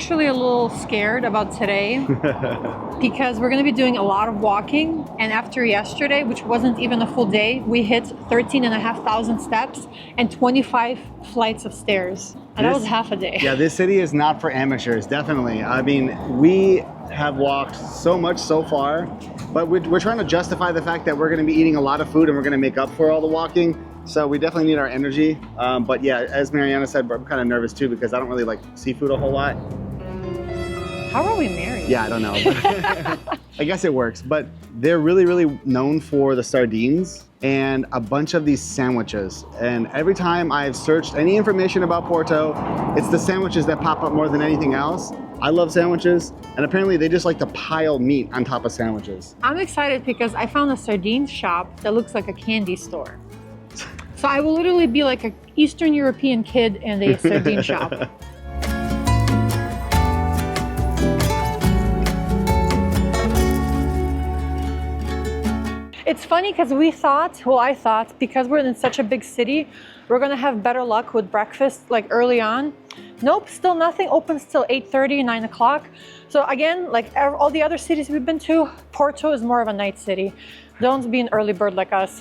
actually a little scared about today because we're going to be doing a lot of walking. And after yesterday, which wasn't even a full day, we hit 13,500 steps and 25 flights of stairs. And that was half a day. Yeah, this city is not for amateurs, definitely. I mean, we have walked so much so far, but we're trying to justify the fact that we're going to be eating a lot of food and we're going to make up for all the walking. So we definitely need our energy. But yeah, as Mariana said, I'm kind of nervous too because I don't really like seafood a whole lot. How are we married? Yeah, I don't know. I guess it works. But they're really, really known for the sardines and a bunch of these sandwiches. And every time I've searched any information about Porto, it's the sandwiches that pop up more than anything else. I love sandwiches, and apparently they just like to pile meat on top of sandwiches. I'm excited because I found a sardine shop that looks like a candy store. So I will literally be like an Eastern European kid in a sardine shop. It's funny because we thought, well, I thought, because we're in such a big city, we're gonna have better luck with breakfast like early on. Nope, still nothing. Opens till 8:30, 9 o'clock. So again, like all the other cities we've been to, Porto is more of a night city. Don't be an early bird like us.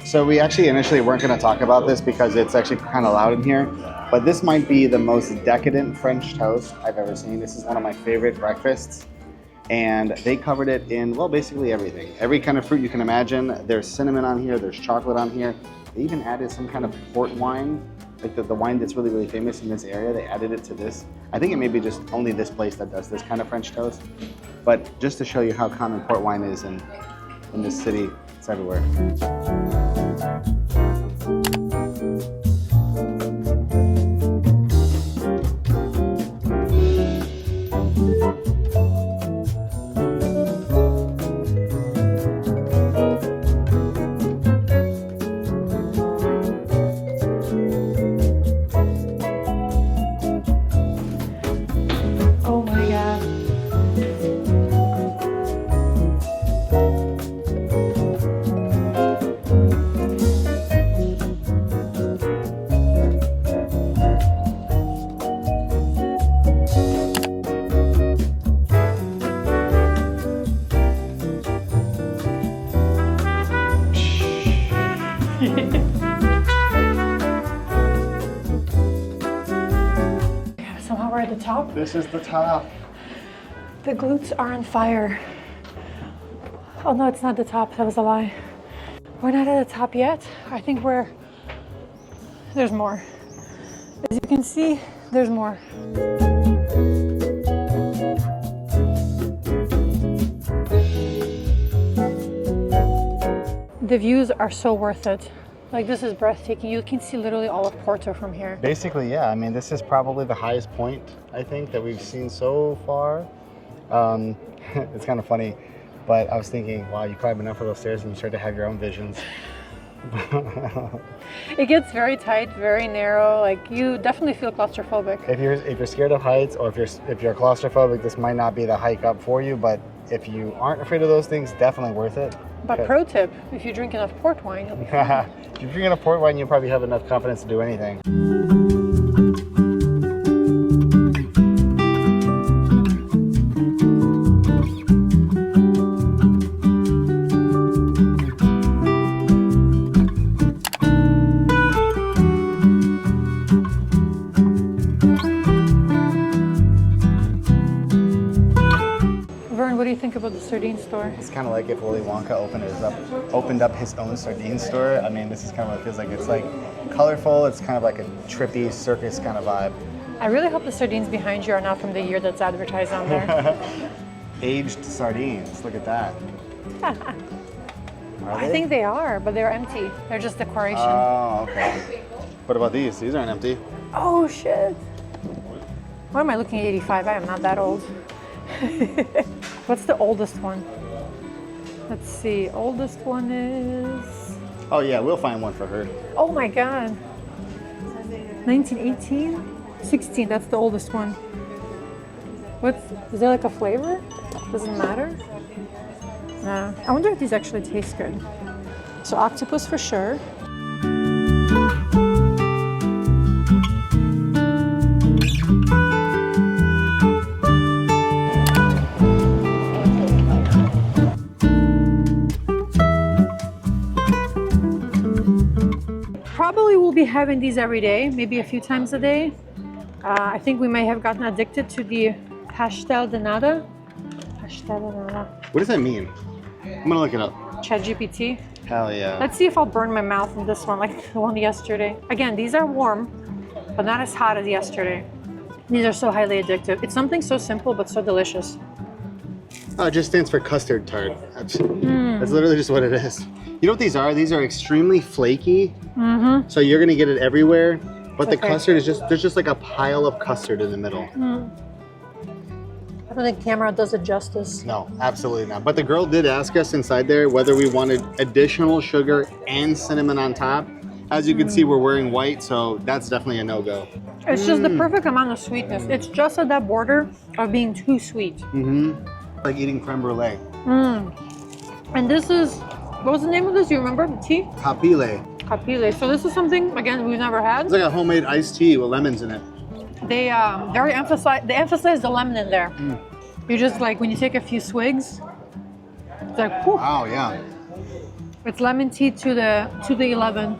So we actually initially weren't going to talk about this because it's actually kind of loud in here, but this might be the most decadent French toast I've ever seen. This is one of my favorite breakfasts, and they covered it in, well, basically everything. Every kind of fruit you can imagine. There's cinnamon on here, there's chocolate on here. They even added some kind of port wine, like the wine that's really, really famous in this area. They added it to this. I think it may be just only this place that does this kind of French toast, but just to show you how common port wine is in this city, it's everywhere. Somehow we're at the top. This is the top. The glutes are on fire. Oh no, it's not the top. That was a lie. We're not at the top yet. I think there's more. As you can see, there's more. The views are so worth it. Like, this is breathtaking. You can see literally all of Porto from here. Basically, yeah. I mean, this is probably the highest point, I think, that we've seen so far. It's kind of funny, but I was thinking, wow, you climb enough of those stairs and you start to have your own visions. It gets very tight, very narrow. Like, you definitely feel claustrophobic. If you're scared of heights, or if you're claustrophobic, this might not be the hike up for you. But if you aren't afraid of those things, definitely worth it. But pro tip, if you drink enough port wine, you'll be fine. If you drink enough port wine, you'll probably have enough confidence to do anything. What do you think about the sardine store? It's kind of like if Willy Wonka opened up his own sardine store. I mean, this is kind of what it feels like. It's like colorful. It's kind of like a trippy circus kind of vibe. I really hope the sardines behind you are not from the year that's advertised on there. Aged sardines. Look at that. I think they are, but they're empty. They're just decoration. Oh, okay. What about these? These aren't empty. Oh, shit. Why am I looking at 85? I am not that old. What's the oldest one? Let's see. Oldest one is... Oh, yeah. We'll find one for her. Oh, my God. 1918? 16, that's the oldest one. Is there like a flavor? Doesn't matter? Nah. I wonder if these actually taste good. So octopus for sure. Probably we'll be having these every day, maybe a few times a day. I think we may have gotten addicted to the pastel de nata. Pastel de nata. What does that mean? I'm gonna look it up. ChatGPT. Hell yeah. Let's see if I'll burn my mouth in this one, like the one yesterday. Again, these are warm, but not as hot as yesterday. These are so highly addictive. It's something so simple, but so delicious. Oh, it just stands for custard tart. That's literally just what it is. You know what these are? These are extremely flaky. Mm-hmm. So you're gonna get it everywhere. But the custard is there's just like a pile of custard in the middle. I don't think camera does it justice. No, absolutely not. But the girl did ask us inside there whether we wanted additional sugar and cinnamon on top. As you can see, we're wearing white, so that's definitely a no-go. It's just the perfect amount of sweetness. It's just at that border of being too sweet. Mm-hmm. Like eating creme brulee. And this is, what was the name of this? You remember the tea? Capile. Capile. So this is something, again, we've never had. It's like a homemade iced tea with lemons in it. They emphasize the lemon in there. You just like, when you take a few swigs, it's like, whew. Oh, yeah. It's lemon tea to the 11.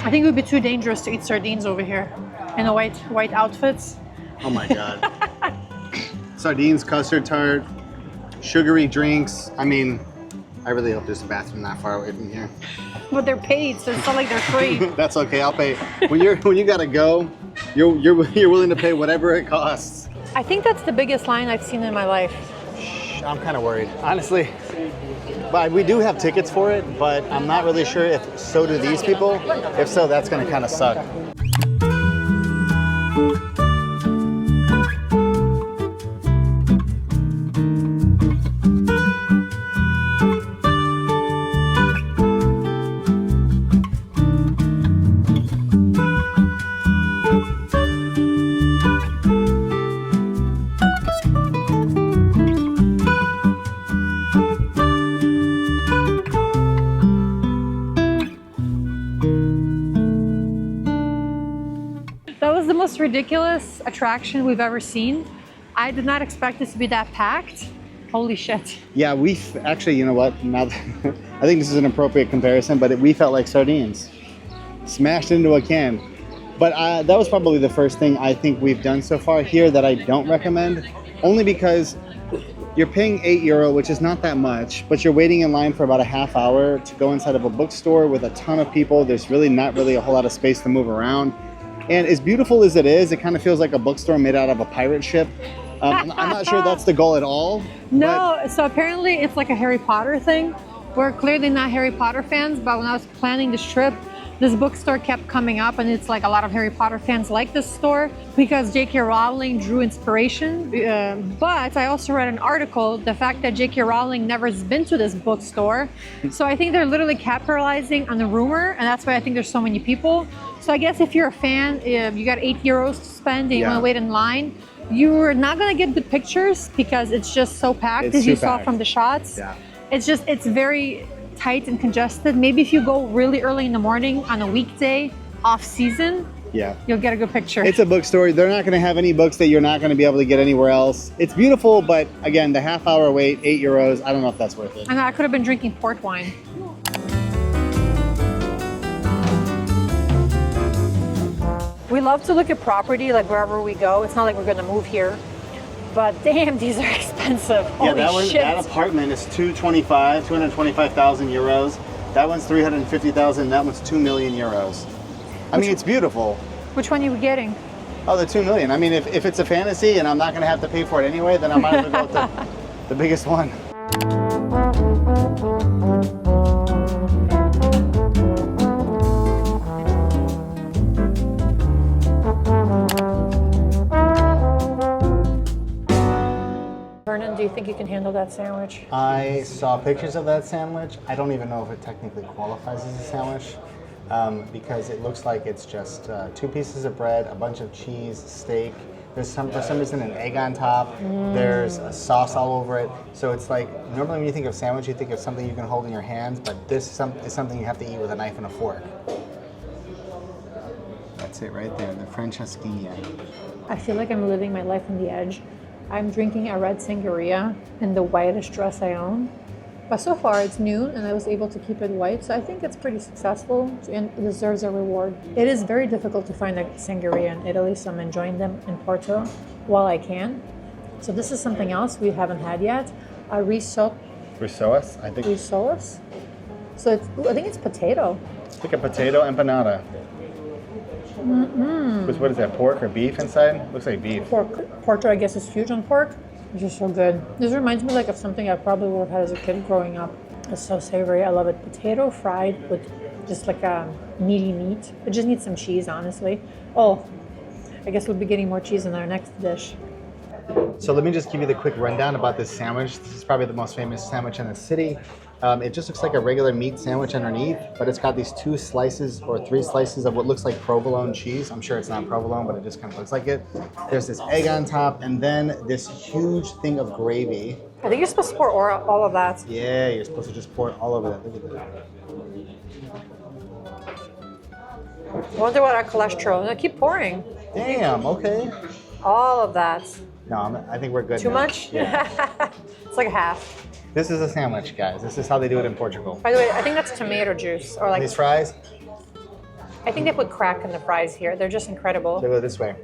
I think it would be too dangerous to eat sardines over here in the white outfits. Oh my God. Sardines, custard tart, sugary drinks. I mean, I really hope there's a bathroom not far away from here. But they're paid, so it's not like they're free. That's okay, I'll pay. When you gotta go, you're willing to pay whatever it costs. I think that's the biggest line I've seen in my life. I'm kind of worried, honestly. But we do have tickets for it, but I'm not really sure if so do these people. If so, that's gonna kind of suck. Ridiculous attraction we've ever seen. I did not expect this to be that packed. Holy shit. Yeah, we actually, you know what? Now, I think this is an appropriate comparison, but we felt like sardines smashed into a can. But that was probably the first thing I think we've done so far here that I don't recommend, only because you're paying €8, which is not that much, but you're waiting in line for about a half hour to go inside of a bookstore with a ton of people. There's really not really a whole lot of space to move around. And as beautiful as it is, it kind of feels like a bookstore made out of a pirate ship. I'm not sure that's the goal at all. No, so apparently it's like a Harry Potter thing. We're clearly not Harry Potter fans, but when I was planning this trip, this bookstore kept coming up, and it's like a lot of Harry Potter fans like this store because J.K. Rowling drew inspiration. But I also read an article, the fact that J.K. Rowling never has been to this bookstore. So I think they're literally capitalizing on the rumor, and that's why I think there's so many people. So I guess if you're a fan, you got €8 to spend and you want to wait in line, you're not going to get good pictures because it's just so packed, as you saw from the shots. Yeah. It's very tight and congested. Maybe if you go really early in the morning on a weekday, off season, you'll get a good picture. It's a bookstore. They're not going to have any books that you're not going to be able to get anywhere else. It's beautiful, but again, the half hour wait, €8, I don't know if that's worth it. I know, I could have been drinking port wine. We love to look at property like wherever we go. It's not like we're going to move here. But damn, these are expensive. Holy shit. That apartment is €225,000. That one's 350,000. That one's 2 million euros. I mean, it's beautiful. Which one are you getting? Oh, the 2 million. I mean, if it's a fantasy and I'm not going to have to pay for it anyway, then I might as well go with the biggest one. Do you think you can handle that sandwich? I saw pictures of that sandwich. I don't even know if it technically qualifies as a sandwich. because it looks like it's just 2 pieces of bread, a bunch of cheese, steak. There's for some reason an egg on top. There's a sauce all over it. So it's like, normally when you think of sandwich, you think of something you can hold in your hands, but this is something you have to eat with a knife and a fork. That's it right there, the Francesinha. I feel like I'm living my life on the edge. I'm drinking a red sangria in the whitest dress I own. But so far it's noon and I was able to keep it white, so I think it's pretty successful and it deserves a reward. It is very difficult to find a sangria in Italy, so I'm enjoying them in Porto while I can. So this is something else we haven't had yet. A risotto. Rissoas, I think. Rissoas. So I think it's potato. It's like a potato empanada. What is that, pork or beef inside? Looks like beef. Porto, I guess, is huge on pork. It's just so good. This reminds me like of something I probably would have had as a kid growing up. It's so savory. I love it. Potato fried with just like a meaty meat. It just needs some cheese, honestly. Oh, I guess we'll be getting more cheese in our next dish. So let me just give you the quick rundown about this sandwich. This is probably the most famous sandwich in the city. It just looks like a regular meat sandwich underneath, but it's got these 2 slices or 3 slices of what looks like provolone cheese. I'm sure it's not provolone, but it just kind of looks like it. There's this egg on top, and then this huge thing of gravy. I think you're supposed to pour all of that. Yeah, you're supposed to just pour it all over that. Look at that. I wonder what our cholesterol. No, keep pouring. Damn, okay. All of that. No, I think we're good Too now. much? Yeah. It's like half. This is a sandwich, guys. This is how they do it in Portugal. By the way, I think that's tomato juice or like. These fries, I think they put crack in the fries here. They're just incredible. they go this way.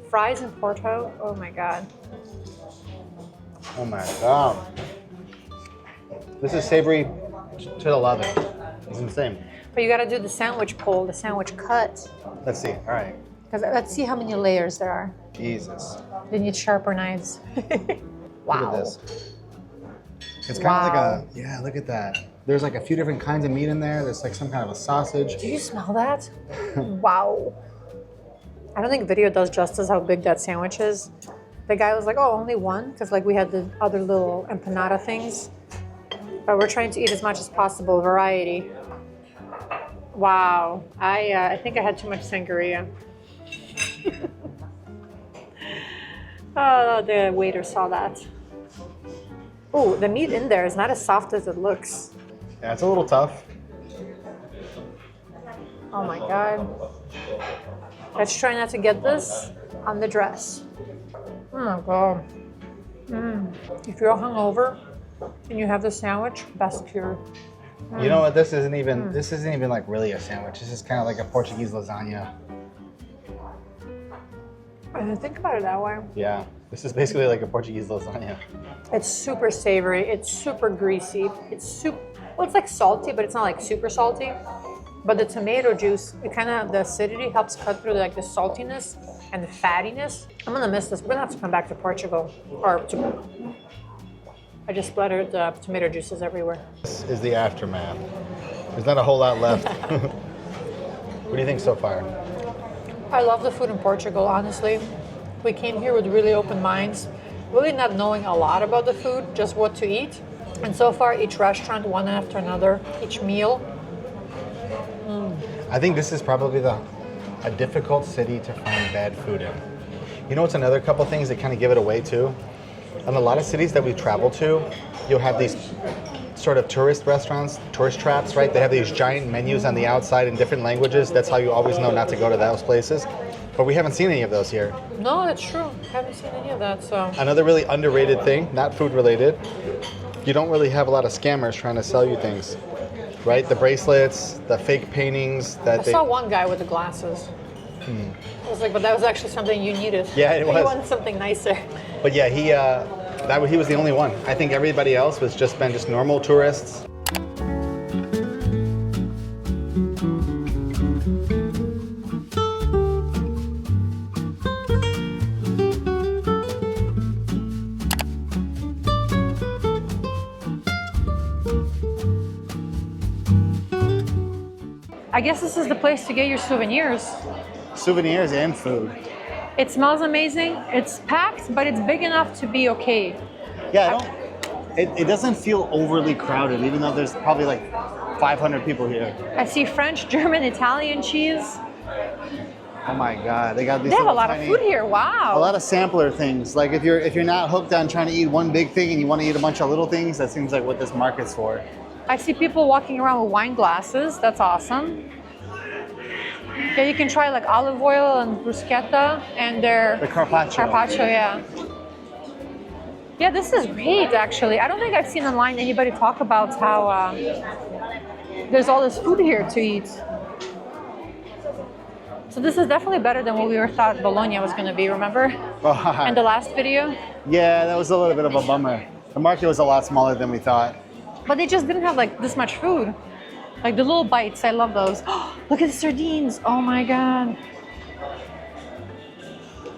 Fries in Porto. Oh my god. Oh my god. This is savory to the leather. It's insane. But you got to do the sandwich pull, the sandwich cut. Let's see. All right. Because let's see how many layers there are. Jesus. They need sharper knives. Wow. Look at this. It's kind of like a, yeah, look at that. There's like a few different kinds of meat in there. There's like some kind of a sausage. Do you smell that? Wow. I don't think video does justice how big that sandwich is. The guy was like, oh, only one? Because like we had the other little empanada things. But we're trying to eat as much as possible, variety. Wow. I think I had too much sangria. Oh, the waiter saw that. Oh, the meat in there is not as soft as it looks. Yeah, it's a little tough. Oh my god. Let's try not to get this on the dress. Oh my god. If you're hungover and you have the sandwich, best cure. You know what? This isn't even like really a sandwich. This is kind of like a Portuguese lasagna. I didn't think about it that way. Yeah, this is basically like a Portuguese lasagna. It's super savory. It's super greasy. It's like salty, but it's not like super salty. But the tomato juice, the acidity helps cut through like the saltiness and the fattiness. I'm gonna miss this. We're gonna have to come back to Portugal. I just splattered the tomato juices everywhere. This is the aftermath. There's not a whole lot left. What do you think so far? I love the food in Portugal, honestly. We came here with really open minds, really not knowing a lot about the food, just what to eat. And so far, each restaurant, one after another, each meal. I think this is probably a difficult city to find bad food in. You know what's another couple things that kind of give it away too? In a lot of cities that we travel to, you'll have these sort of tourist restaurants, tourist traps, right? They have these giant menus on the outside in different languages. That's how you always know not to go to those places. But we haven't seen any of those here. No, that's true. Haven't seen any of that, so. Another really underrated thing, not food related, you don't really have a lot of scammers trying to sell you things, right? The bracelets, the fake paintings that I saw one guy with the glasses. I was like, but that was actually something you needed. Yeah, it was. He wanted something nicer. But yeah, he was the only one. I think everybody else was just normal tourists. I guess this is the place to get your souvenirs. Souvenirs and food. It smells amazing. It's packed, but it's big enough to be okay. Yeah, it doesn't feel overly crowded, even though there's probably like 500 people here. I see French, German, Italian cheese. Oh my God, they got these. They have a little lot of tiny- food here. Wow. A lot of sampler things. Like if you're not hooked on trying to eat one big thing and you want to eat a bunch of little things, that seems like what this market's for. I see people walking around with wine glasses. That's awesome. Yeah, you can try like olive oil and bruschetta and their The carpaccio. carpaccio, yeah. Yeah, this is great actually. I don't think I've seen online anybody talk about how there's all this food here to eat. So this is definitely better than what we were thought Bologna was going to be, remember? In the last video? Yeah, that was a little bit of a bummer. The market was a lot smaller than we thought. But they just didn't have like this much food. Like the little bites, I love those. Look at the sardines. Oh my God.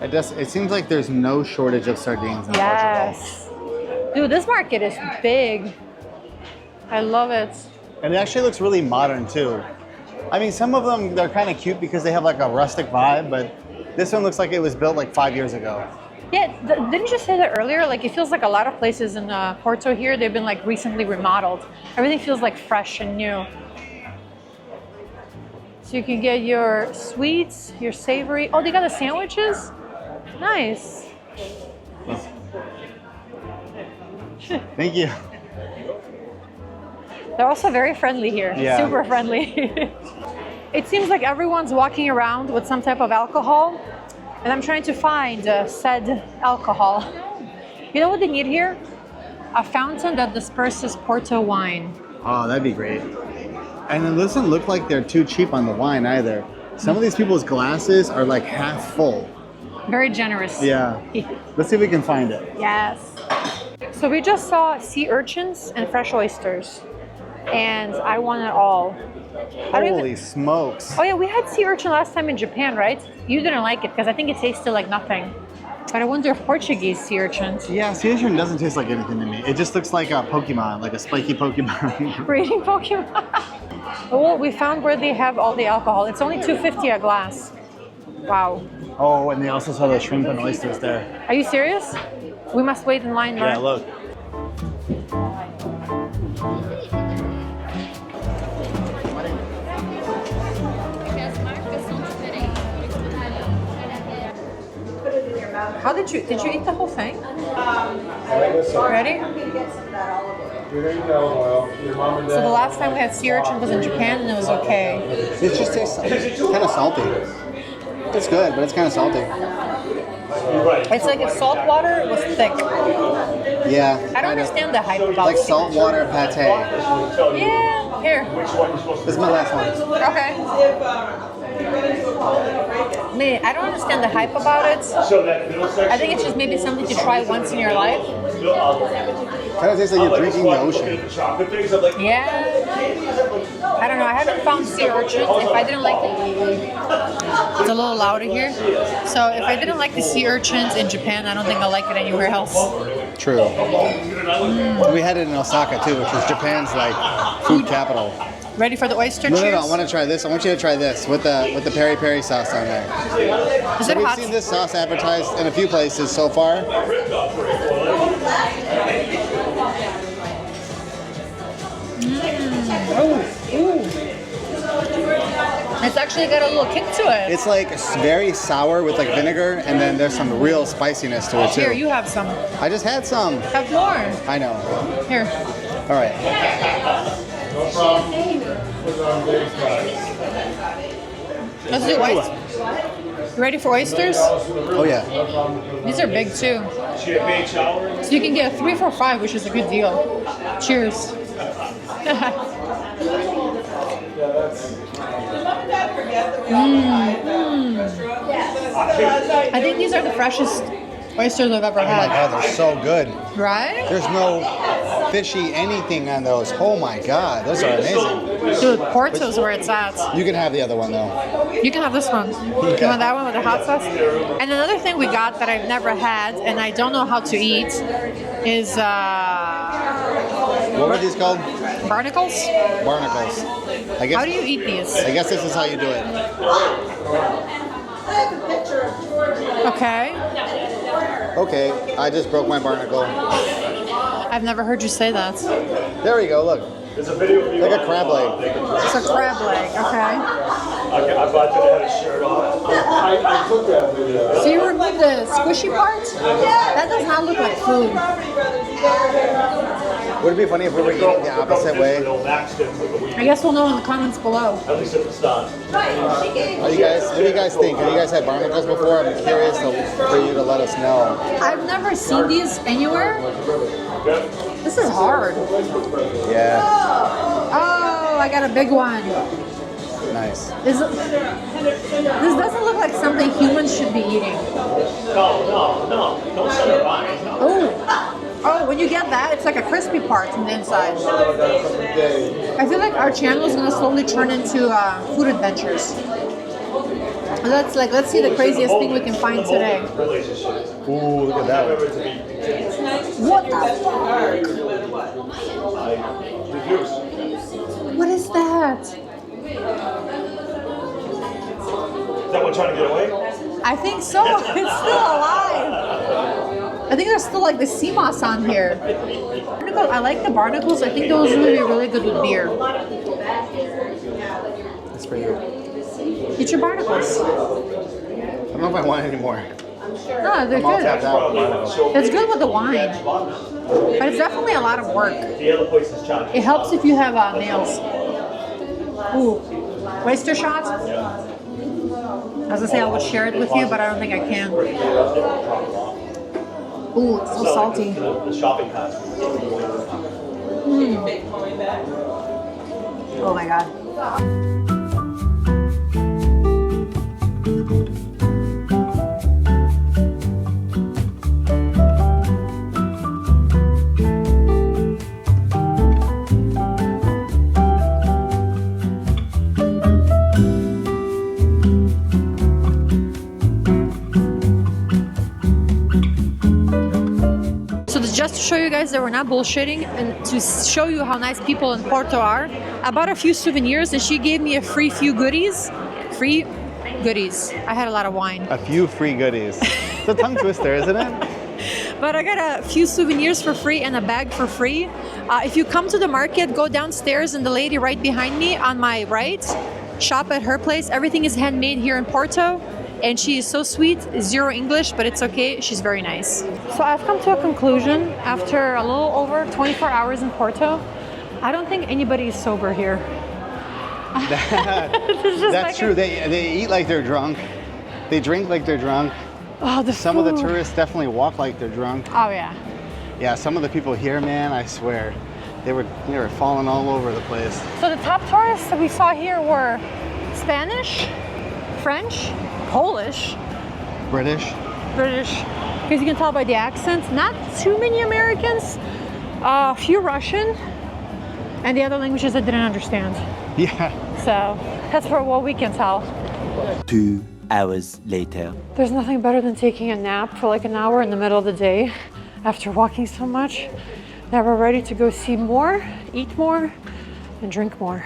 It seems like there's no shortage of sardines in Portugal. Yes. Dude, this market is big. I love it. And it actually looks really modern too. I mean, some of them, they're kind of cute because they have like a rustic vibe, but this one looks like it was built like 5 years ago. Yeah, didn't you say that earlier? Like it feels like a lot of places in Porto here, they've been like recently remodeled. Everything feels like fresh and new. So you can get your sweets, your savory. Oh, they got the sandwiches? Nice. Thank you. They're also very friendly here. Yeah. Super friendly. It seems like everyone's walking around with some type of alcohol, and I'm trying to find said alcohol. You know what they need here? A fountain that disperses Porto wine. Oh, that'd be great. And it doesn't look like they're too cheap on the wine either. Some of these people's glasses are like half full. Very generous. Yeah. Let's see if we can find it. Yes. So we just saw sea urchins and fresh oysters, and I want it all. Holy smokes. Oh yeah, we had sea urchin last time in Japan, right? You didn't like it because I think it tasted like nothing. But I wonder if Portuguese sea urchins. Yeah, sea urchin doesn't taste like anything to me. It just looks like a Pokemon, like a spiky Pokemon. Reading Pokemon. Well, we found where they have all the alcohol. It's only $2.50 a glass. Wow. Oh, and they also sell the shrimp and oysters there. Are you serious? We must wait in line, Yeah, right? look. How did you eat the whole thing? Ready? So the last time we had sea urchin was in Japan and it was okay. It just tastes kind of salty. It's good, but it's kind of salty. It's like if salt water was thick. Yeah. I don't understand the hype about Like it. saltwater pate. Yeah, here. This is my last one. Okay. Man, I don't understand the hype about it. I think it's just maybe something to try once in your life. Kind of tastes like you're drinking the ocean. Yeah. I don't know. I haven't found sea urchins. If I didn't like it, it's a little louder here. So if I didn't like the sea urchins in Japan, I don't think I'll like it anywhere else. True. We had it in Osaka too, which is Japan's like food capital. Ready for the oyster? No, Cheers? I want to try this. I want you to try this with the peri peri sauce on there. Is So it we've hot? seen this sauce advertised in a few places so far. It's actually got a little kick to it. It's like very sour with like vinegar, and then there's some real spiciness to it too. Here, you have some. I just had some. Have more. I know. Here. All right. Let's do oysters. You ready for oysters? Oh yeah. These are big too. So you can get a 3 for $5, which is a good deal. Cheers. I think these are the freshest oysters I've ever Oh my had. God, they're so good. Right? There's no fishy anything on those. Oh my God, those are amazing. Dude, Porto's where it's at. You can have the other one though. You can have this one. You want that one with the hot sauce? And another thing we got that I've never had and I don't know how to eat is What were these called? barnacles. Barnacles. I How guess. do you eat these? I guess this is how you do it. Okay. Okay, I just broke my barnacle. I've never heard you say that. There we go. Look. It's like a crab leg. It's a crab leg, okay. I thought you had a shirt off. I took that video. So you remove the squishy parts? That does not look like food. Would it be funny if we were eating the opposite way? I guess we'll know in the comments below. At least at the start. What do you guys think? Have you guys had barnacles before? I'm curious for you to let us know. I've never seen these anywhere. This is hard. Yeah. Oh, I got a big one. Nice. This doesn't look like something humans should be eating. No. Don't set it by. Oh, when you get that, it's like a crispy part from the inside. I feel like our channel is gonna slowly turn into food adventures. Let's see the craziest thing we can find today. Ooh, look at that. What the fuck? What is that? Is that one trying to get away? I think so. It's still alive. I think there's still like the sea moss on here. I like the barnacles. I think those would be really good with beer. It's for you. Eat your barnacles. I don't know if I want any more. No, they're I'm all tapped good. out. Barnacles. It's good with the wine. But it's definitely a lot of work. The other place is charging. It helps if you have nails. Ooh. Oyster shots? I was gonna say I would share it with you, but I don't think I can. Ooh, it's so salty. The shopping cart. Oh my god. Just to show you guys that we're not bullshitting and to show you how nice people in Porto are, I bought a few souvenirs and she gave me a few goodies. Free goodies. I had a lot of wine. A few free goodies. It's a tongue twister, isn't it? But I got a few souvenirs for free and a bag for free. If you come to the market, go downstairs and the lady right behind me on my right, shop at her place. Everything is handmade here in Porto. And she is so sweet, zero English, but it's okay. She's very nice. So I've come to a conclusion after a little over 24 hours in Porto. I don't think anybody is sober here. That's true. They eat like they're drunk. They drink like they're drunk. Oh, Some of the tourists definitely walk like they're drunk. Oh yeah. Yeah, some of the people here, man, I swear, they were falling all over the place. So the top tourists that we saw here were Spanish, French, Polish, British, because you can tell by the accents. Not too many Americans, a few Russian, and the other languages I didn't understand. Yeah. So that's for what we can tell. 2 hours later. There's nothing better than taking a nap for like an hour in the middle of the day after walking so much. Now we're ready to go see more, eat more, and drink more.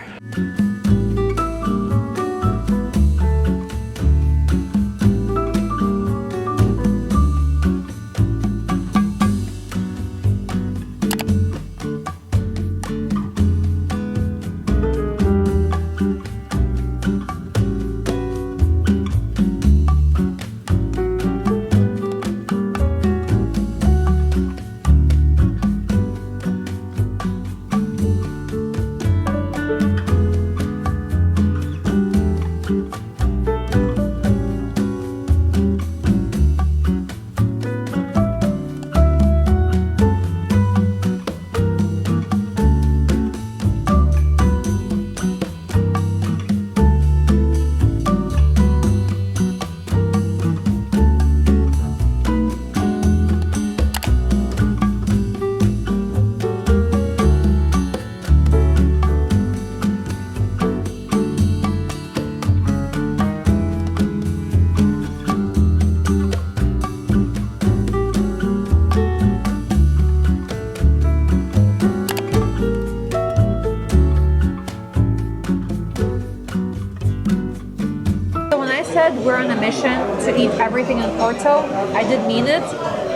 We're on a mission to eat everything in Porto. I did mean it.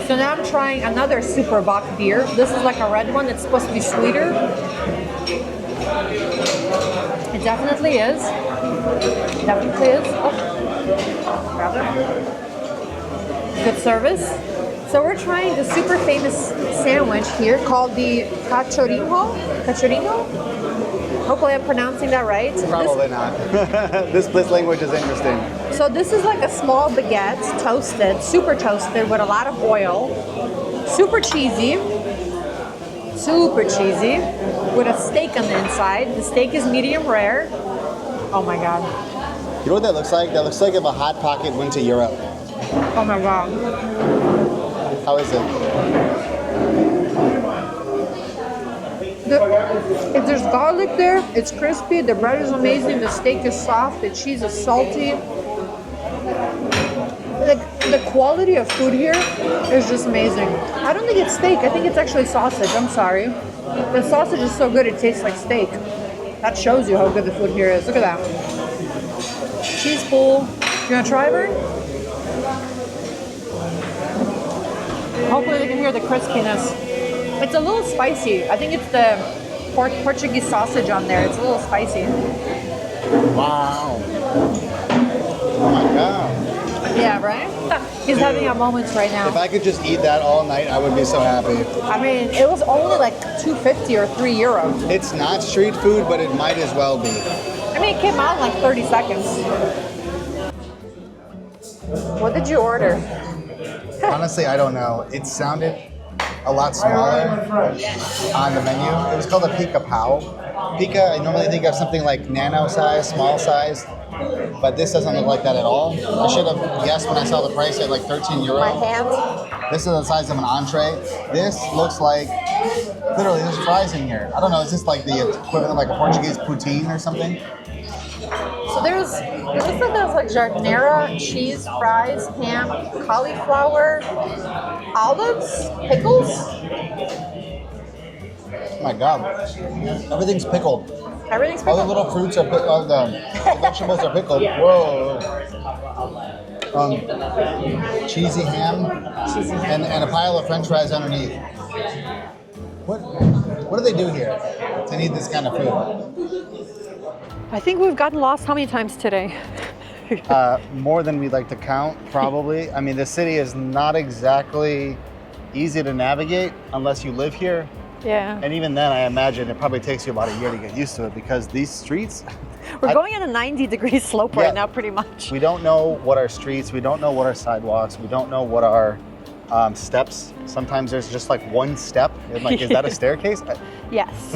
So now I'm trying another Super Bock beer. This is like a red one. It's supposed to be sweeter. It definitely is. Definitely is. Oh. Grab it. Good service. So we're trying the super famous sandwich here called the cachorrinho. Cachorrinho? Hopefully I'm pronouncing that right. Probably not. This language is interesting. So this is like a small baguette, toasted, super toasted with a lot of oil. Super cheesy, with a steak on the inside. The steak is medium rare. Oh my God. You know what that looks like? That looks like if a Hot Pocket went to Europe. Oh my God. How is it? If there's garlic there, it's crispy, the bread is amazing, the steak is soft, the cheese is salty. The quality of food here is just amazing. I don't think it's steak, I think it's actually sausage, I'm sorry. The sausage is so good it tastes like steak. That shows you how good the food here is. Look at that. Cheese pool. You wanna try, Vern? Hopefully they can hear the crispiness. It's a little spicy. I think it's the Portuguese sausage on there. It's a little spicy. Wow. Oh my God. Yeah, right? He's having a moment right now. If I could just eat that all night, I would be so happy. I mean, it was only like €2.50 or €3. It's not street food, but it might as well be. I mean, it came out in like 30 seconds. What did you order? Honestly, I don't know. It sounded a lot smaller on the menu. It was called a pica pao. Pica, I normally think of something like nano size, small size, but this doesn't look like that at all. I should have guessed when I saw the price at like €13. My hands. This is the size of an entree. This looks like, literally, there's fries in here. I don't know, is this like the equivalent of like a Portuguese poutine or something? So it looks like there's like jardinera, cheese, fries, ham, cauliflower, olives, pickles. Oh my God. Everything's pickled. Everything's All the pickled. little fruits are pickled, the vegetables are pickled. Whoa. Cheesy ham, and a pile of French fries underneath. What do they do here to need this kind of food? I think we've gotten lost how many times today? More than we'd like to count, probably. I mean, the city is not exactly easy to navigate unless you live here. Yeah. And even then, I imagine it probably takes you about a year to get used to it because these streets... We're going on a 90-degree slope right Yeah. now, pretty much. We don't know what our streets, we don't know what our sidewalks, we don't know what our steps. Sometimes there's just like one step. And like, is that a staircase? Yes.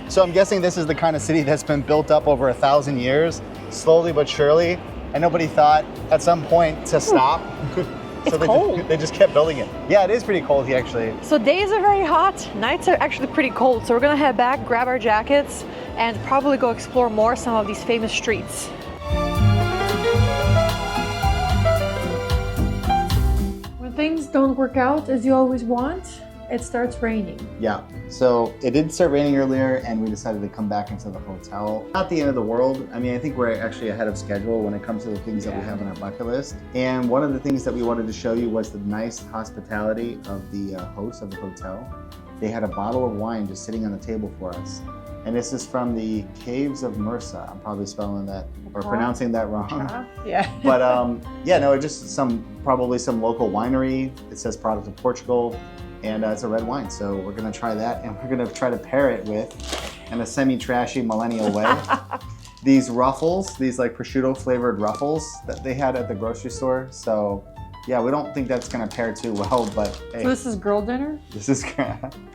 So I'm guessing this is the kind of city that's been built up over 1,000 years, slowly but surely, and nobody thought at some point to stop. So they just kept building it. Yeah, it is pretty cold here, actually. So days are very hot, nights are actually pretty cold. So we're gonna head back, grab our jackets, and probably go explore more some of these famous streets. When things don't work out as you always want, it starts raining. Yeah, so it did start raining earlier and we decided to come back into the hotel. Not the end of the world. I mean, I think we're actually ahead of schedule when it comes to the things that we have on our bucket list. And one of the things that we wanted to show you was the nice hospitality of the host of the hotel. They had a bottle of wine just sitting on the table for us. And this is from the Caves of Mursa. I'm probably spelling that or pronouncing that wrong. Yeah. But yeah, no, just probably some local winery. It says product of Portugal. And it's a red wine, so we're gonna try that, and we're gonna try to pair it with, in a semi-trashy millennial way, these ruffles, these like prosciutto flavored ruffles that they had at the grocery store. So yeah, we don't think that's gonna pair too well, but hey. So this is girl dinner? This is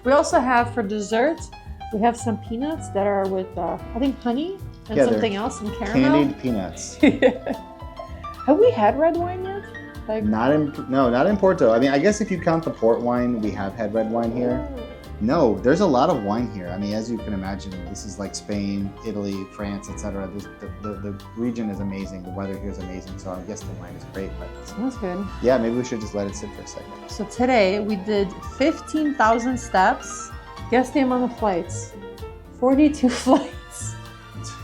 We also have for dessert, we have some peanuts that are with, I think honey and something else, some caramel. Candied peanuts. Have we had red wine yet? Like, not in Porto. I mean, I guess if you count the port wine, we have had red wine here. No, there's a lot of wine here. I mean, as you can imagine, this is like Spain, Italy, France, etc. The region is amazing. The weather here is amazing. So I guess the wine is great. But smells good. Yeah, maybe we should just let it sit for a second. So today we did 15,000 steps. Guess the amount of flights. 42 flights.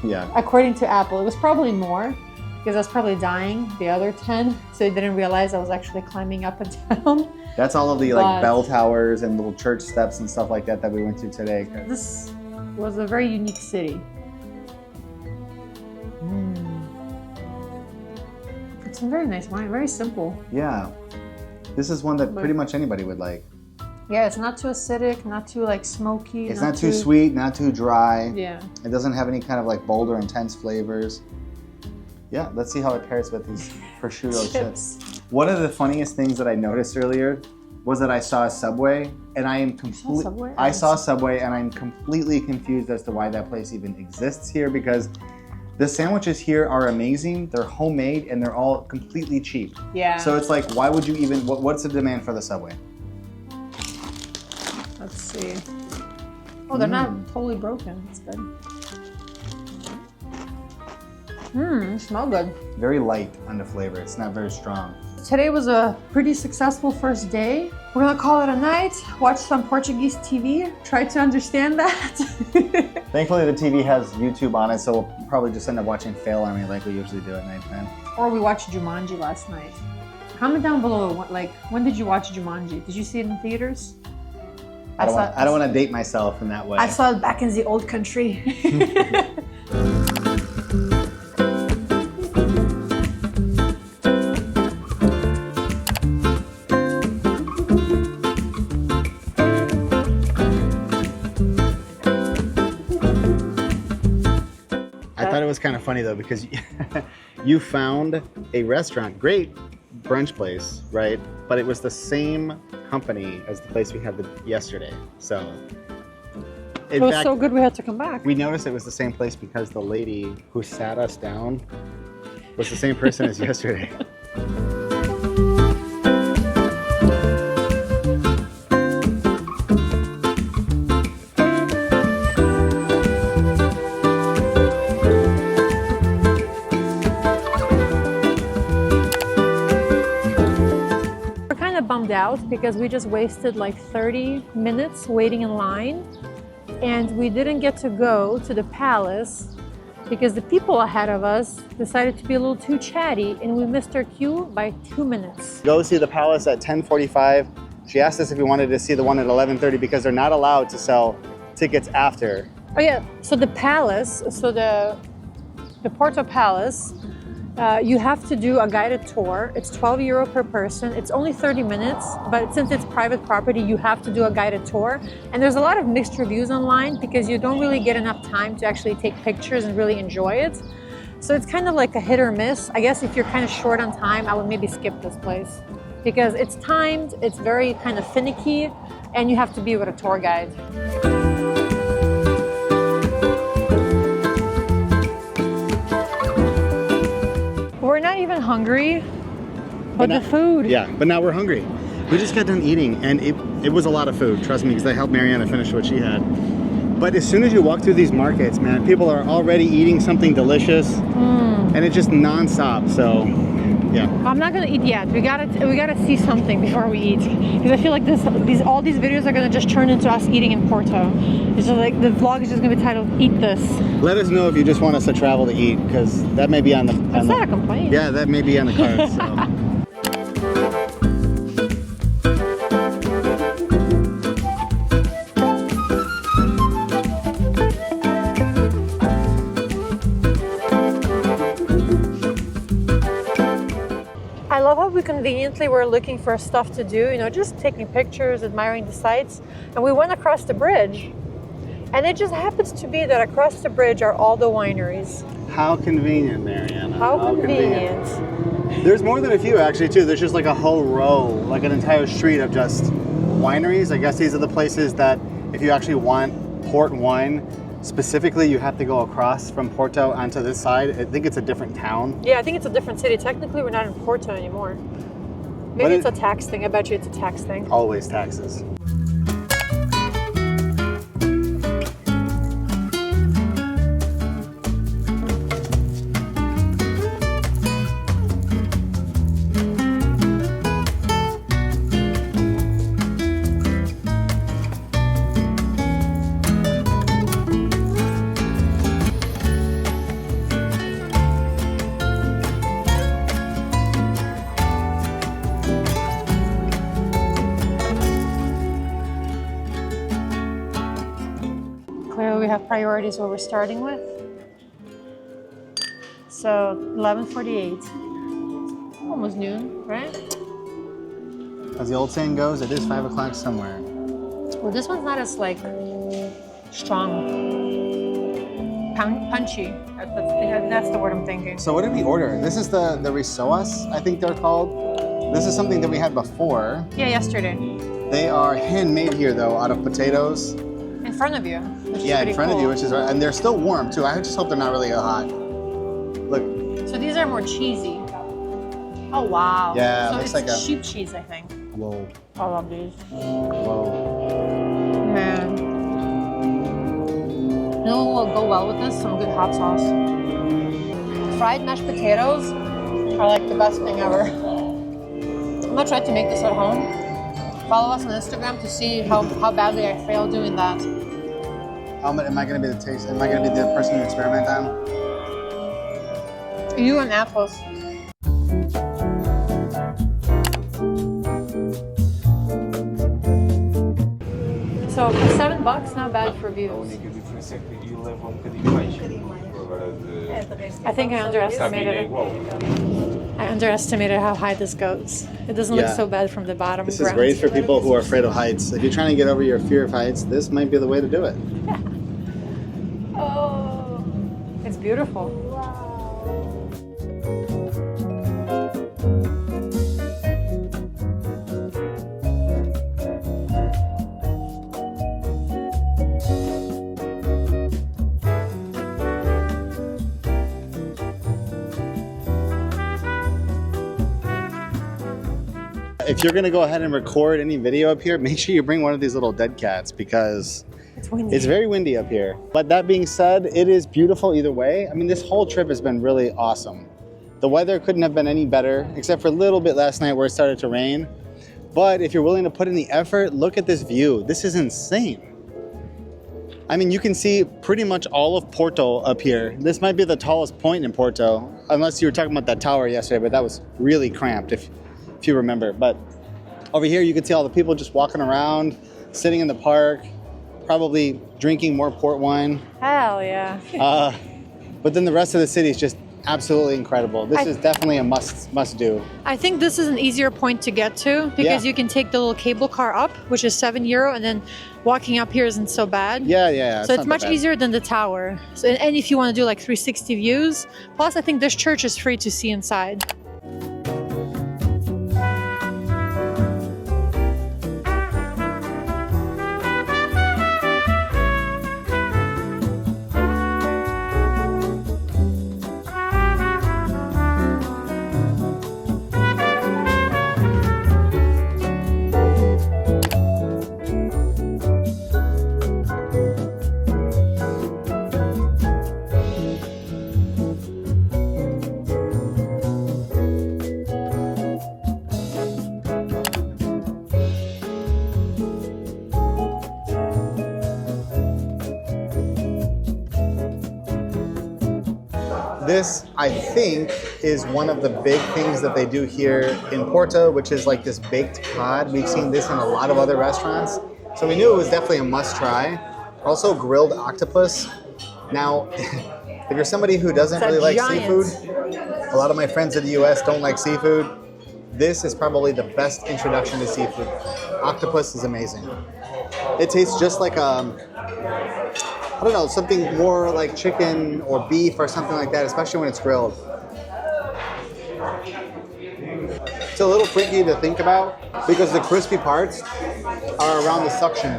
Yeah. According to Apple. It was probably more because I was probably dying the other 10. So I didn't realize I was actually climbing up and down. That's all of the like bell towers and little church steps and stuff like that we went to today. This was a very unique city. It's a very nice wine, very simple. Yeah. This is one that pretty much anybody would like. Yeah, it's not too acidic, not too like smoky. It's not too sweet, not too dry. Yeah. It doesn't have any kind of like bold or intense flavors. Yeah, let's see how it pairs with these prosciutto chips. One of the funniest things that I noticed earlier was that I saw a Subway, and I am completely. I saw a Subway, and I'm completely confused as to why that place even exists here, because the sandwiches here are amazing. They're homemade, and they're all completely cheap. Yeah. So it's like, why would you even? What's the demand for the Subway? Let's see. Oh, they're not totally broken. That's good. They smell good. Very light on the flavor. It's not very strong. Today was a pretty successful first day. We're gonna call it a night, watch some Portuguese TV, try to understand that. Thankfully, the TV has YouTube on it, so we'll probably just end up watching Fail Army like we usually do at nighttime. Or we watched Jumanji last night. Comment down below, when did you watch Jumanji? Did you see it in theaters? I don't want to date myself in that way. I saw it back in the old country. I thought it was kind of funny though, because you found a restaurant, great brunch place, right? But it was the same company as the place we had yesterday. So It was so good we had to come back. We noticed it was the same place because the lady who sat us down was the same person as yesterday. Bummed out because we just wasted like 30 minutes waiting in line, and we didn't get to go to the palace because the people ahead of us decided to be a little too chatty and we missed our queue by 2 minutes. Go see the palace at 10:45. She asked us if we wanted to see the one at 11:30 because they're not allowed to sell tickets after. Oh yeah, so the palace, so the Porto Palace, you have to do a guided tour. It's €12 per person. It's only 30 minutes, but since it's private property, you have to do a guided tour. And there's a lot of mixed reviews online because you don't really get enough time to actually take pictures and really enjoy it. So it's kind of like a hit or miss. I guess if you're kind of short on time, I would maybe skip this place because it's timed, it's very kind of finicky, and you have to be with a tour guide. We're not even hungry, but the food. Yeah, but now we're hungry. We just got done eating, and it was a lot of food, trust me, because I helped Mariana finish what she had. But as soon as you walk through these markets, man, people are already eating something delicious, and it's just nonstop, so yeah. I'm not gonna eat yet. We gotta see something before we eat, because I feel like all these videos are gonna just turn into us eating in Porto. It's just like the vlog is just gonna be titled "Eat This." Let us know if you just want us to travel to eat, because that may be on the. That's not a complaint. Yeah, that may be on the cards. So. I love how we conveniently were looking for stuff to do, you know, just taking pictures, admiring the sights, and we went across the bridge. And it just happens to be that across the bridge are all the wineries. How convenient, Mariana. How convenient. There's more than a few actually too. There's just like a whole row, like an entire street of just wineries. I guess these are the places that if you actually want port wine, specifically you have to go across from Porto onto this side. I think it's a different town. Yeah, I think it's a different city. Technically we're not in Porto anymore. Maybe it's a tax thing. I bet you it's a tax thing. Always taxes. we have priorities what we're starting with. So 11:48. Almost noon, right? As the old saying goes, it is 5 o'clock somewhere. Well, this one's not as like strong, punchy. That's the word I'm thinking. So what did we order? This is the risoas, I think they're called. This is something that we had before. Yeah, yesterday. They are handmade here though, out of potatoes. In front of you. Which Yeah, is in front cool. of you, which is, and they're still warm too. I just hope they're not really hot. Look. So these are more cheesy. Oh wow. Yeah, so looks it's like a sheep cheese, I think. Whoa. I love these. Whoa. Man. You know what will go well with this? Some good hot sauce. Fried mashed potatoes are like the best thing ever. I'm gonna try to make this at home. Follow us on Instagram to see how badly I fail doing that. Am I gonna be the taste? Am I gonna be the person to experiment on? You and apples. So for $7, not bad for views. I think I underestimated how high this goes. It doesn't look Yeah. so bad from the bottom. This is great for people who are afraid of heights. If you're trying to get over your fear of heights, this might be the way to do it. Oh, it's beautiful. If you're gonna go ahead and record any video up here, make sure you bring one of these little dead cats because It's windy. it's very windy up here. But that being said, it is beautiful either way. I mean, this whole trip has been really awesome. The weather couldn't have been any better, except for a little bit last night where it started to rain. But if you're willing to put in the effort, look at this view. This is insane. I mean, you can see pretty much all of Porto up here. This might be the tallest point in Porto, unless you were talking about that tower yesterday, but that was really cramped if you remember. But over here, you can see all the people just walking around, sitting in the park, probably drinking more port wine. Hell yeah. But then the rest of the city is just absolutely incredible. This is definitely a must do. I think this is an easier point to get to because Yeah. you can take the little cable car up, which is €7, and then walking up here isn't so bad. Yeah. So it's not much that bad. easier than the tower. So, and if you want to do like 360 views, plus I think this church is free to see inside. This, I think, is one of the big things that they do here in Porto, which is like this baked cod. We've seen this in a lot of other restaurants. So we knew it was definitely a must try. Also grilled octopus. Now, if you're somebody who doesn't It's a really like giant. seafood, a lot of my friends in the US don't like seafood. This is probably the best introduction to seafood. Octopus is amazing. It tastes just like I don't know, something more like chicken or beef or something like that, especially when it's grilled. It's a little freaky to think about because the crispy parts are around the suction.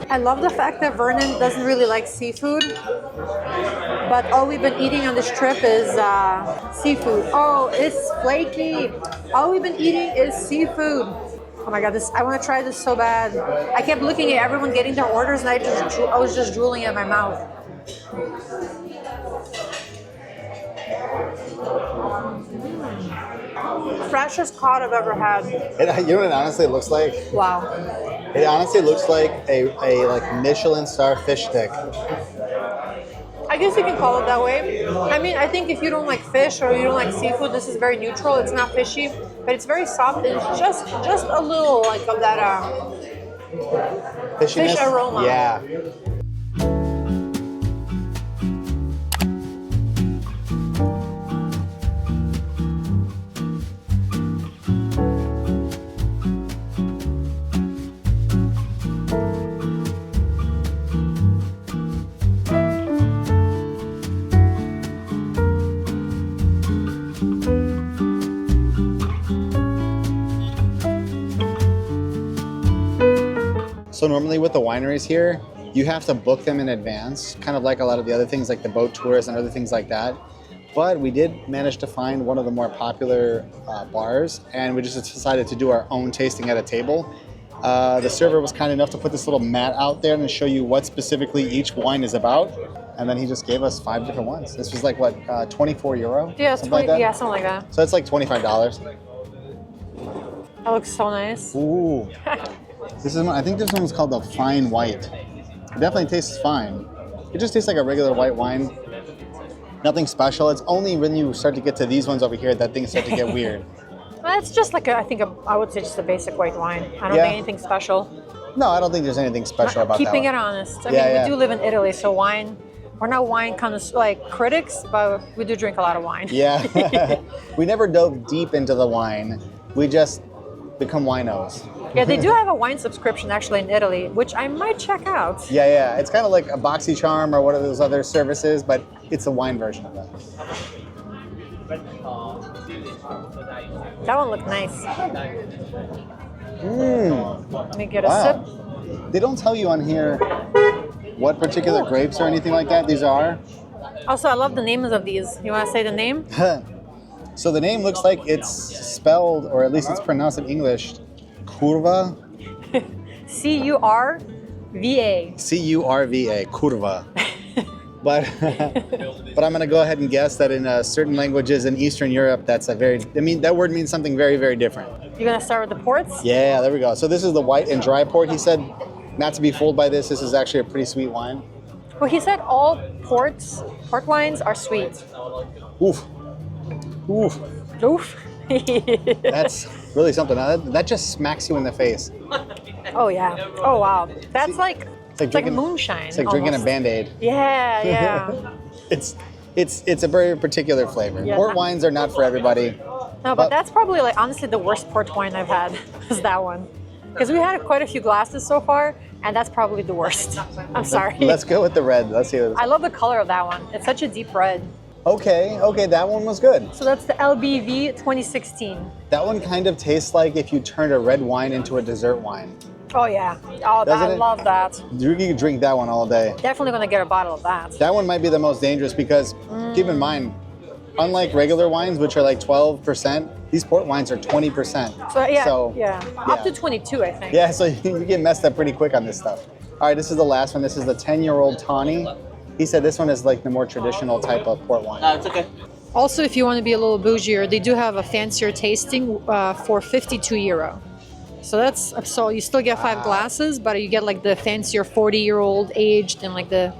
I love the fact that Vernon doesn't really like seafood, but all we've been eating on this trip is seafood. Oh, it's flaky. All we've been eating is seafood. Oh my God, I want to try this so bad. I kept looking at everyone getting their orders and I was just drooling at my mouth. Freshest cod I've ever had. You know what it honestly looks like? Wow. It honestly looks like a like Michelin star fish stick. I guess you can call it that way. I mean, I think if you don't like fish or you don't like seafood, this is very neutral. It's not fishy, but it's very soft and it's just a little like of that Fishiness? fish aroma. Yeah. So normally with the wineries here, you have to book them in advance, kind of like a lot of the other things like the boat tours and other things like that. But we did manage to find one of the more popular bars, and we just decided to do our own tasting at a table. The server was kind enough to put this little mat out there and show you what specifically each wine is about. And then he just gave us 5 different ones. This was like, what, 24 euro? Yeah, something like that? Yeah, something like that. So it's like $25. That looks so nice. Ooh. I think this one was called the Fine White. It definitely tastes fine. It just tastes like a regular white wine. Nothing special. It's only when you start to get to these ones over here that things start to get weird. Well, it's just like I would say just a basic white wine. I don't think anything special. No, I don't think there's anything special about that. Keeping it one. honest. I mean, we do live in Italy, so wine. We're not wine kind of like critics, but we do drink a lot of wine. Yeah. We never dove deep into the wine. We just become winos. Yeah, they do have a wine subscription actually in Italy, which I might check out. Yeah. It's kind of like a BoxyCharm or one of those other services, but it's a wine version of that. That one looked nice. Let me get a sip. They don't tell you on here what particular grapes or anything like that these are. Also, I love the names of these. You want to say the name? So the name looks like it's spelled, or at least it's pronounced in English, Curva. C-U-R-V-A. C-U-R-V-A, Curva. But I'm going to go ahead and guess that in certain languages in Eastern Europe, that word means something very, very different. You're going to start with the ports? Yeah, there we go. So this is the white and dry port. He said not to be fooled by this. This is actually a pretty sweet wine. Well, he said all port wines are sweet. Oof. That's really something. Now, that just smacks you in the face. Oh, yeah. Oh, wow. That's like drinking moonshine. It's like drinking a Band-Aid. Yeah. It's a very particular flavor. Yeah. Port wines are not for everybody. No, but that's probably like honestly the worst port wine I've had is that one. Because we had quite a few glasses so far, and that's probably the worst. I'm sorry. Let's go with the red. Let's see. I love the color of that one. It's such a deep red. Okay, that one was good. So that's the LBV 2016. That one kind of tastes like if you turned a red wine into a dessert wine. Oh yeah. Oh, I love that. You can drink that one all day. Definitely gonna get a bottle of that. That one might be the most dangerous because keep in mind, unlike regular wines, which are like 12%, these port wines are 20%. So up to 22, I think. Yeah, so you get messed up pretty quick on this stuff. All right, this is the last one. This is the 10-year-old Tawny. He said this one is like the more traditional type of port wine. It's okay. Also, if you want to be a little bougier, they do have a fancier tasting for 52 euro. So you still get 5 glasses, but you get like the fancier 40-year-old aged and like the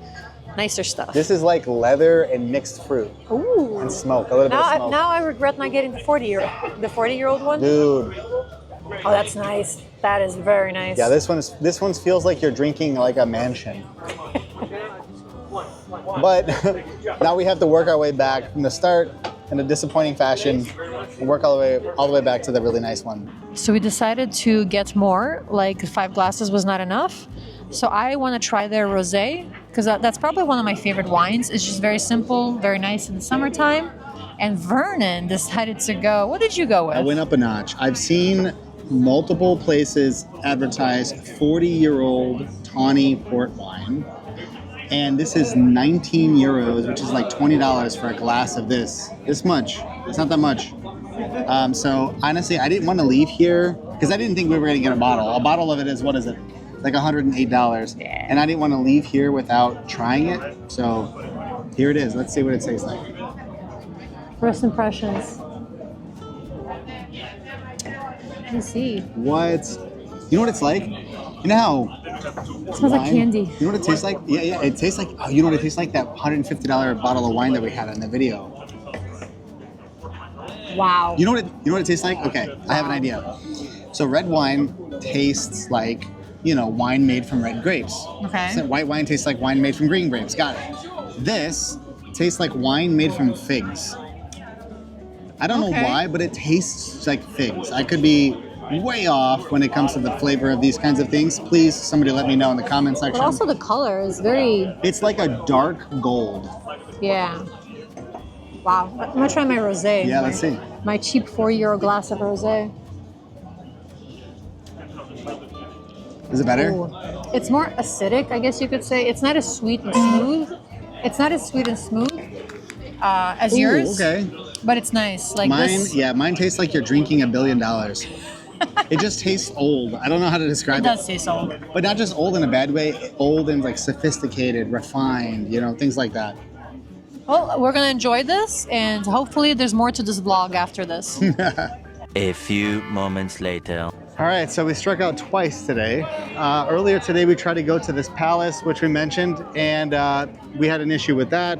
nicer stuff. This is like leather and mixed fruit. Ooh. And smoke, a little bit of smoke. Now I regret not getting the 40-year-old one. Dude. Oh, that's nice. That is very nice. Yeah, this one feels like you're drinking like a mansion. But now we have to work our way back from the start in a disappointing fashion and work all the way back to the really nice one. So we decided to get more, like 5 glasses was not enough. So I want to try their rosé because that's probably one of my favorite wines. It's just very simple, very nice in the summertime. And Vernon decided to go. What did you go with? I went up a notch. I've seen multiple places advertise 40-year-old tawny port wine. And this is 19 euros, which is like $20 for a glass of this. This much. It's not that much. So honestly, I didn't want to leave here because I didn't think we were going to get a bottle. A bottle of it is, what is it? Like $108. Yeah. And I didn't want to leave here without trying it. So here it is. Let's see what it tastes like. First impressions. Let me see. What? You know what it's like? You know how it smells like candy. You know what it tastes like? Yeah. It tastes like, you know what it tastes like? That $150 bottle of wine that we had in the video. Wow. You know what it tastes like? Okay, I have an idea. So red wine tastes like, wine made from red grapes. Okay. So white wine tastes like wine made from green grapes. Got it. This tastes like wine made from figs. I don't know why, but it tastes like figs. I could be way off when it comes to the flavor of these kinds of things. Please, somebody let me know in the comment section. But also the color is very... It's like a dark gold. Yeah. Wow. I'm going to try my rosé. Yeah, let's see. My cheap €4 glass of rosé. Is it better? Ooh. It's more acidic, I guess you could say. It's not as sweet and smooth. It's not as sweet and smooth as Ooh, yours. okay. But it's nice. Like Mine, this. yeah, mine tastes like you're drinking $1 billion. It just tastes old. I don't know how to describe It does taste old. But not just old in a bad way, old and like sophisticated, refined, you know, things like that. Well, we're gonna enjoy this, and hopefully there's more to this vlog after this. A few moments later. All right, so we struck out twice today. Earlier today, we tried to go to this palace, which we mentioned, and we had an issue with that.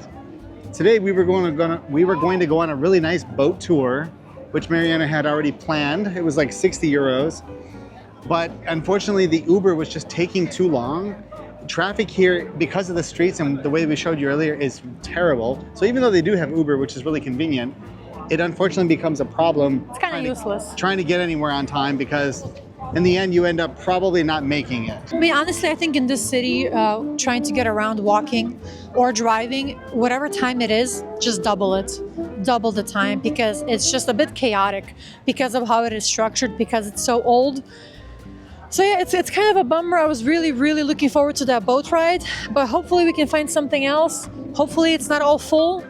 Today, we were going to go on a really nice boat tour, which Mariana had already planned. It was like 60 euros. But unfortunately, the Uber was just taking too long. Traffic here, because of the streets and the way we showed you earlier, is terrible. So even though they do have Uber, which is really convenient, it unfortunately becomes a problem. It's kind of useless. Trying to get anywhere on time, because in the end, you end up probably not making it. I mean, honestly, I think in this city, trying to get around walking or driving, whatever time it is, just double it. Double the time, because it's just a bit chaotic because of how it is structured, because it's so old. So yeah, it's kind of a bummer. I was really, really looking forward to that boat ride, but hopefully we can find something else. Hopefully it's not all full.